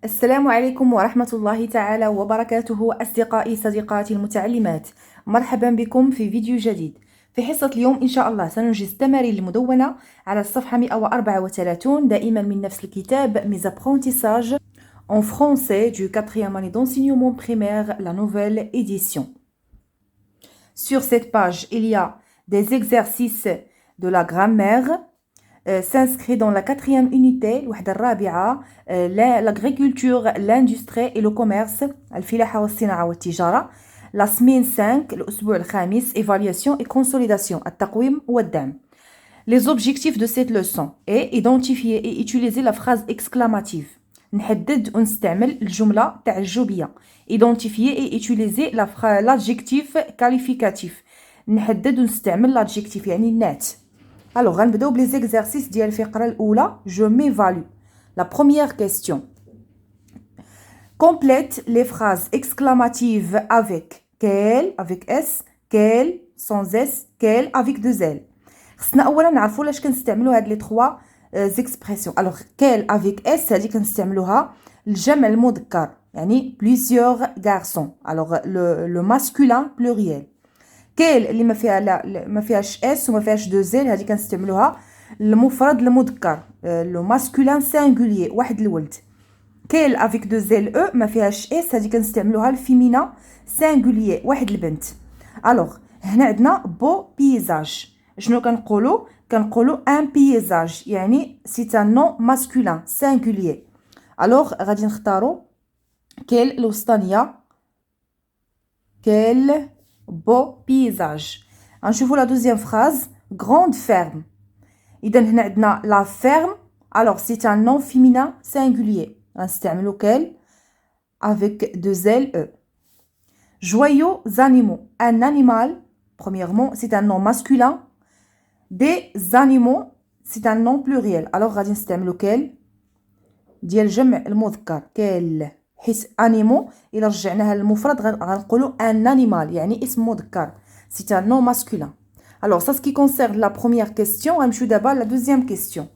السلام عليكم ورحمة الله تعالى وبركاته أصدقائي صديقاتي المتعلمات. مرحبا بكم في فيديو جديد. في حصة اليوم إن شاء الله سننجز تمارين المدونة على الصفحة 134 دائما من نفس الكتاب Mes apprentissages en français du 4e année d'enseignement primaire, la nouvelle édition. Sur cette page, il y a des exercices de la grammaire. S'inscrit dans la 4e unité الوحدة الرابعة l'agriculture, l'industrie et le commerce الفلاحة والصناعة والتجارة. La semaine 5 الأسبوع الخامس évaluation et consolidation التقويم والدعم. Les objectifs de cette leçon est identifier et utiliser la phrase exclamative. نحدد ونستعمل الجملة تعجبية. Identifier et utiliser l'adjectif qualificatif. نحدد ونستعمل l'adjectif يعني النعت. Alors, غنبداو بلي زيكزارسيس ديال الفقرة الأولى. Je m'évalue. La première question. Complète les phrases exclamatives avec quel, avec S, quel, sans S, quel, avec deux L. خصنا أولا نعرفو لاش كنستعملو هاد لي تخوا زيكسبرسيون. ألوغ quel avec S هادي كنستعملوها الجمع المذكر يعني plusieurs garçons. ألوغ le masculin pluriel. كيل اللي ما فيهاش اس وما فيهاش دو زيل هذه كنستعملوها المفرد المذكر لو ماسكولين سينغوليي واحد الولد. كيل افيك دو زيل او ما فيهاش اس هذه كنستعملوها الفيمينا سينغوليي واحد البنت. الوغ هنا عندنا بو بيزاج. شنو كنقولوا ان بيزاج يعني سي ان نون ماسكولين سينغوليي. الوغ غادي نختاروا كيل الوسطانيه كيل beau paysage. نشوفوا la deuxième phrase grande ferme. إذا هنا عندنا la ferme. Alors c'est un nom féminin singulier. غنستعملو quel avec deux L E. Joyeux animaux. Un animal premièrement c'est un nom masculin. Des animaux c'est un nom pluriel. Alors غادي نستعملو quel ديال الجمع المذكر quel. حيت انيمو الى رجعناها للمفرد غنقولوا ان انيمال يعني اسم مذكر سي ان نون ماسكولين. alors ça ce qui concerne la première question. غنمشيو دابا la deuxième question.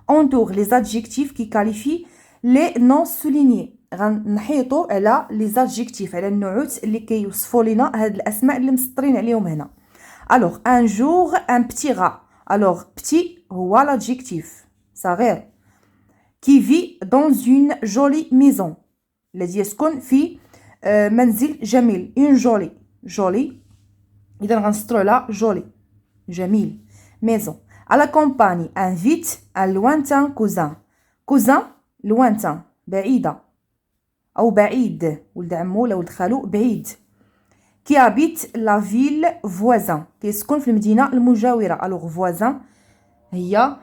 entoure les adjectifs qui qualifient les noms soulignés. غنحيطوا على les adjectifs على النعوت اللي كيوصفوا لنا هاد الاسماء اللي مسطرين عليهم هنا. alors un jour un petit rat. alors petit هو l'adjectif صغير qui vit dans une jolie maison الذي يسكن في منزل جميل. une jolie إذا غنسطرو على jolie جميل maison. à la campagne invite un lointain cousin lointain بعيدة أو بعيد ولد عمو ولا ولد خالو بعيد. qui habite la ville voisin كيسكن في المدينة المجاورة. alors voisin هي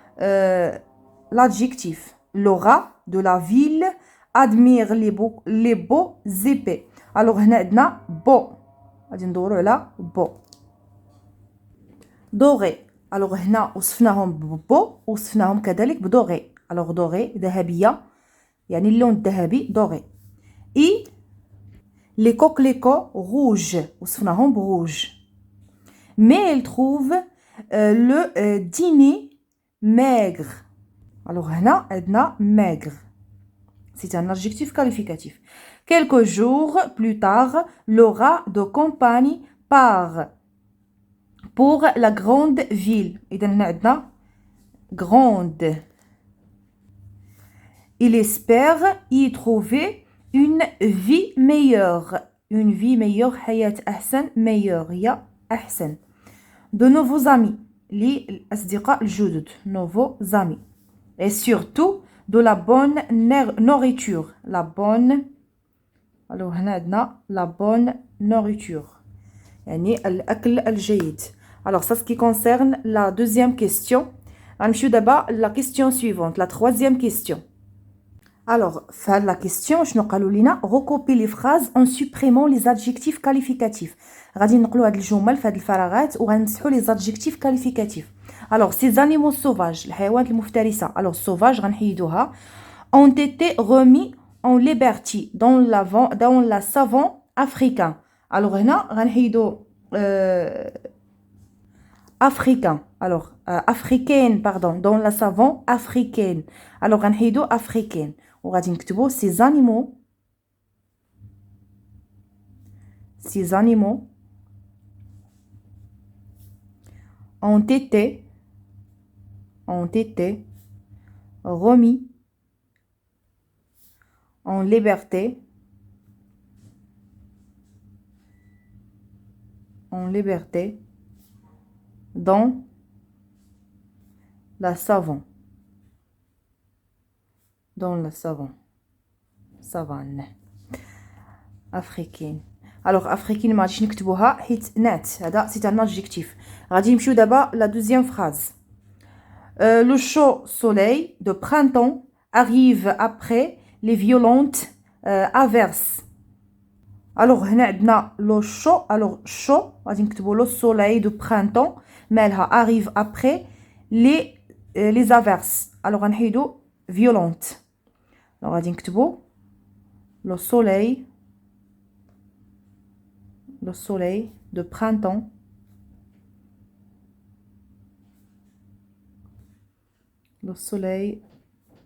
l'adjectif. Laura de la ville admire les beaux épées. alors هنا عندنا beau غادي ندورو على beau. doré. alors هنا وصفناهم ببو وصفناهم كذلك بدوغي. alors doré ذهبية يعني اللون الذهبي doré. et les coquelicots rouges وصفناهم بrouge. mais elle trouve le dîner maigre. alors هنا عندنا maigre c'est un adjectif qualificatif. quelques jours plus tard Laura de campagne part pour la grande ville. إذا هنا عندنا grande. il espère y trouver une vie meilleure. une vie meilleure حياة أحسن meilleure هي أحسن. de nouveaux amis للأصدقاء الجدد nouveaux amis. et surtout de la bonne nourriture. la bonne alors هنا عندنا la bonne nourriture يعني الأكل الجيد. alors ça ce qui concerne la deuxième question. غنمشيو دابا la question suivante la troisième question. alors في هاد la question شنو قالوا لينا recopier les phrases en supprimant les adjectifs qualificatifs. غادي نقلوا هاد الجمل في هاد الفراغات وغنمسحوا les adjectifs qualificatifs. alors ces animaux sauvages الحيوانات المفترسة. alors sauvage غنحيدوها. ont été remis en liberté dans la savane africain. alors هنا غنحيدو africain. alors africaine pardon dans la savane africaine. alors غنحيدو africaine وغادي نكتبو ces animaux ont été remis en liberté dans la savane africaine. Alors africaine ما غاديش نكتبوها حيت نات هذا سي ان adjectif. غادي نمشيو دابا la deuxième phrase. Le chaud soleil de printemps arrive après les violentes averses. Alors هنا عندنا لو شو. alors chaud غادي نكتبوا لو soleil de printemps مالها arrive après les averses. alors غنحيدو violente. alors غادي نكتبوا le soleil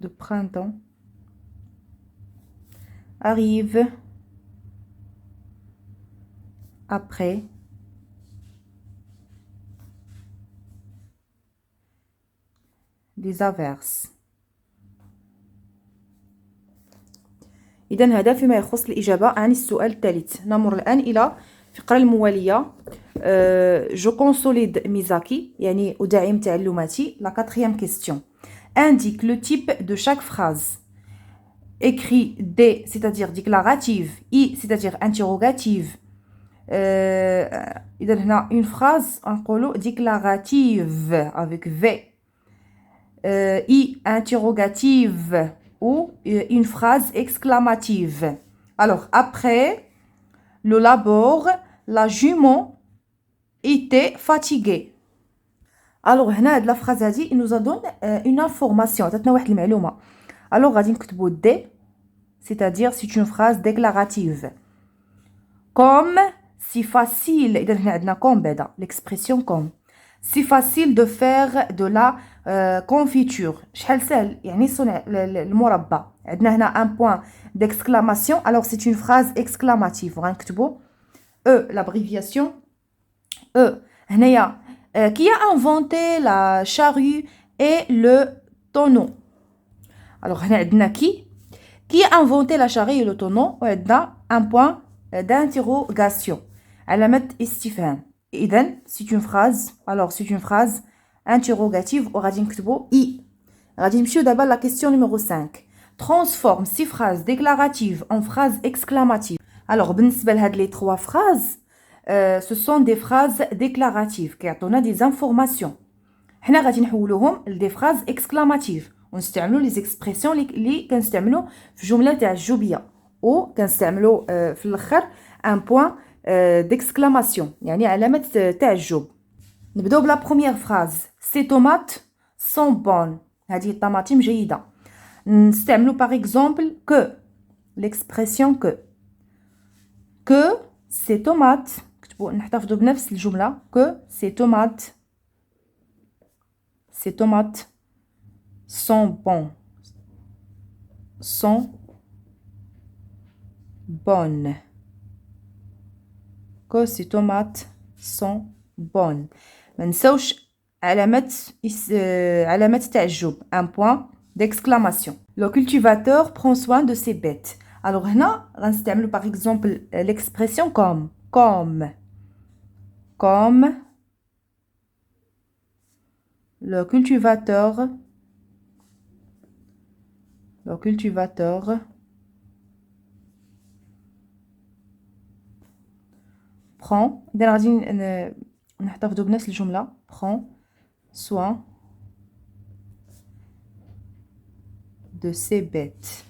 de printemps arrive après les averses. إذن هذا فيما يخص الإجابة عن السؤال الثالث. نمر الآن إلى الفقرة الموالية. Je consolide mes acquis يعني أدعم تعلماتي. La quatrième question. Indique le type de chaque phrase. Écrit D, c'est-à-dire déclarative. I, c'est-à-dire interrogative. إذن هنا une phrase نقولو déclarative avec V. I, interrogative ou une phrase exclamative. Alors après le labeur, la jument était fatiguée. Alors هنا هاد la phrase هادي il nous a donné une information. عطاتنا واحد المعلومة. Alors غادي نكتبو D, c'est-à-dire c'est une phrase déclarative. Comme si facile. إذا هنا عندنا comme بعدا l'expression comme. C'est facile de faire de la confiture. شحال سهل يعني صنع المربى. عندنا هنا un point d'exclamation. Alors c'est une phrase exclamative. غنكتبو E, l'abréviation E. هنايا qui a inventé la charrue et le tonneau. Alors هنا عندنا qui a inventé la charrue et le tonneau وعندنا un point d'interrogation. علامة استفهام. إذن c'est une phrase. Alors c'est une phrase interrogative وغادي نكتبو I. غادي نمشيو دابا la question numéro 5. Transforme ces phrases déclaratives en phrases exclamatives. Alors بالنسبة لهاد les trois phrases ce sont des phrases déclaratives كيعطونا des informations. حنا غادي نحولوهم ل des phrases exclamatives ونستعملوا les expressions اللي كنستعملوا في جملة تعجبية و كنستعملوا في الاخر un point d'exclamation يعني علامة تعجب. نبداو بلا première phrase. Ces tomates sont bonnes. هذه الطماطم جيدة. نستعملوا par exemple que l'expression que ces tomates نحتفظوا بنفس الجملة que ces tomates sont bonnes. Que ces tomates sont bonnes. ما نساوش علامة تعجب un point d'exclamation. Le cultivateur prend soin de ses bêtes. Alors هنا غنستعملوا par exemple l'expression comme le cultivateur prend. إذا غادي نحتفظوا بنفس الجملة prend soin de ses bêtes.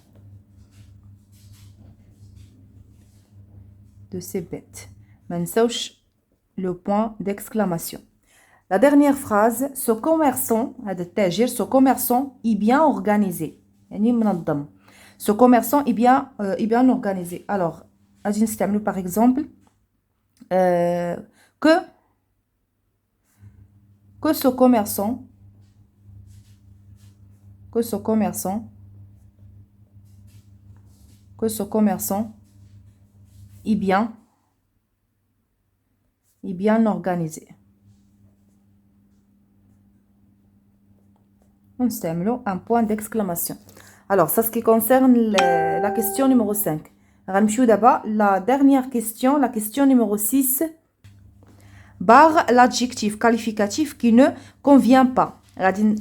ما نساوش le point d'exclamation. La dernière phrase. Ce commerçant هذا التاجر ce commerçant est bien organisé يعني منظم. Ce commerçant est bien organisé. Alors غادي نستعملوا par exemple que ce commerçant que ce commerçant est bien organisé. On stimule un point d'exclamation. Alors, ça, ce qui concerne la question numéro 5. غنمشيو d'abord la dernière question, la question numéro 6. Barre l'adjectif qualificatif qui ne convient pas. غادي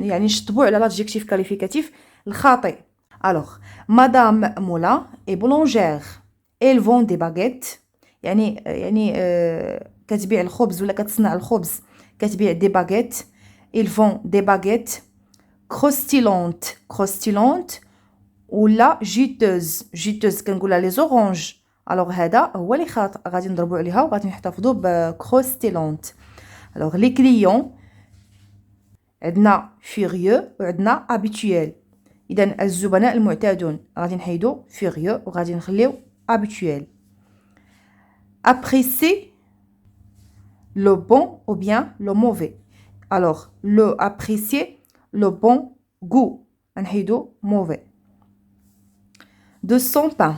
يعني نشطبوا على l'adjectif qualificatif الخاطئ. Alors, Madame Moula est boulangère. Elle vend des baguettes. يعني كتبيع الخبز ولا كتصنع الخبز. كتبيع des baguettes. Ils vendent des baguettes. croustillante ولا juteuse كنقولها les oranges. alors هذا هو اللي خاطئ غادي نضربوا عليها وغادي نحتفظوا ب croustillante. alors les clients عندنا furieux وعندنا habituel. اذا الزبناء المعتادون غادي نحيدوا furieux وغادي نخليو habituel. apprécier le bon ou bien le mauvais. alors le apprécier le bon goût نحيدو mauvais. de son pain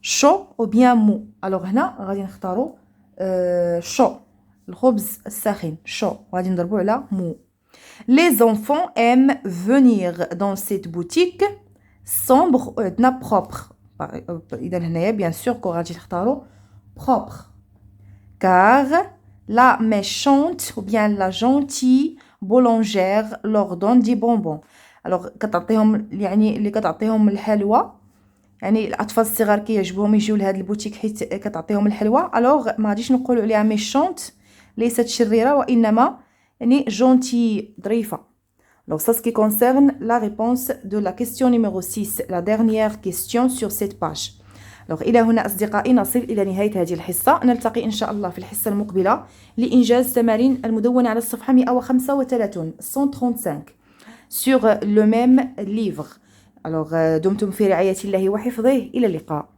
chaud ou bien mou. alors هنا غادي نختاروا chaud الخبز الساخن chaud غادي نضربوا على mou. les enfants aiment venir dans cette boutique sombre وعندنا propre. اذا هنايا bien sûr غادي تختاروا propre car la méchante ou bien la gentille boulangère leur donne des bonbons. alors كتعطيهم يعني اللي كتعطيهم الحلوى يعني الاطفال الصغار كيعجبهم يجيو لهاد البوتيك حيت كتعطيهم الحلوى. alors ما غاديش نقولوا عليها ميشونت ليست شريره وانما يعني جونتي ظريفه. alors ça ce qui concerne la réponse de la question numéro 6 la dernière question sur cette page. alors الى هنا اصدقائي نصل الى نهايه هذه الحصه. نلتقي ان شاء الله في الحصه المقبله لانجاز تمارين المدونه على الصفحه 135 135 sur le même livre. alors دمتم في رعاية الله وحفظه. إلى اللقاء.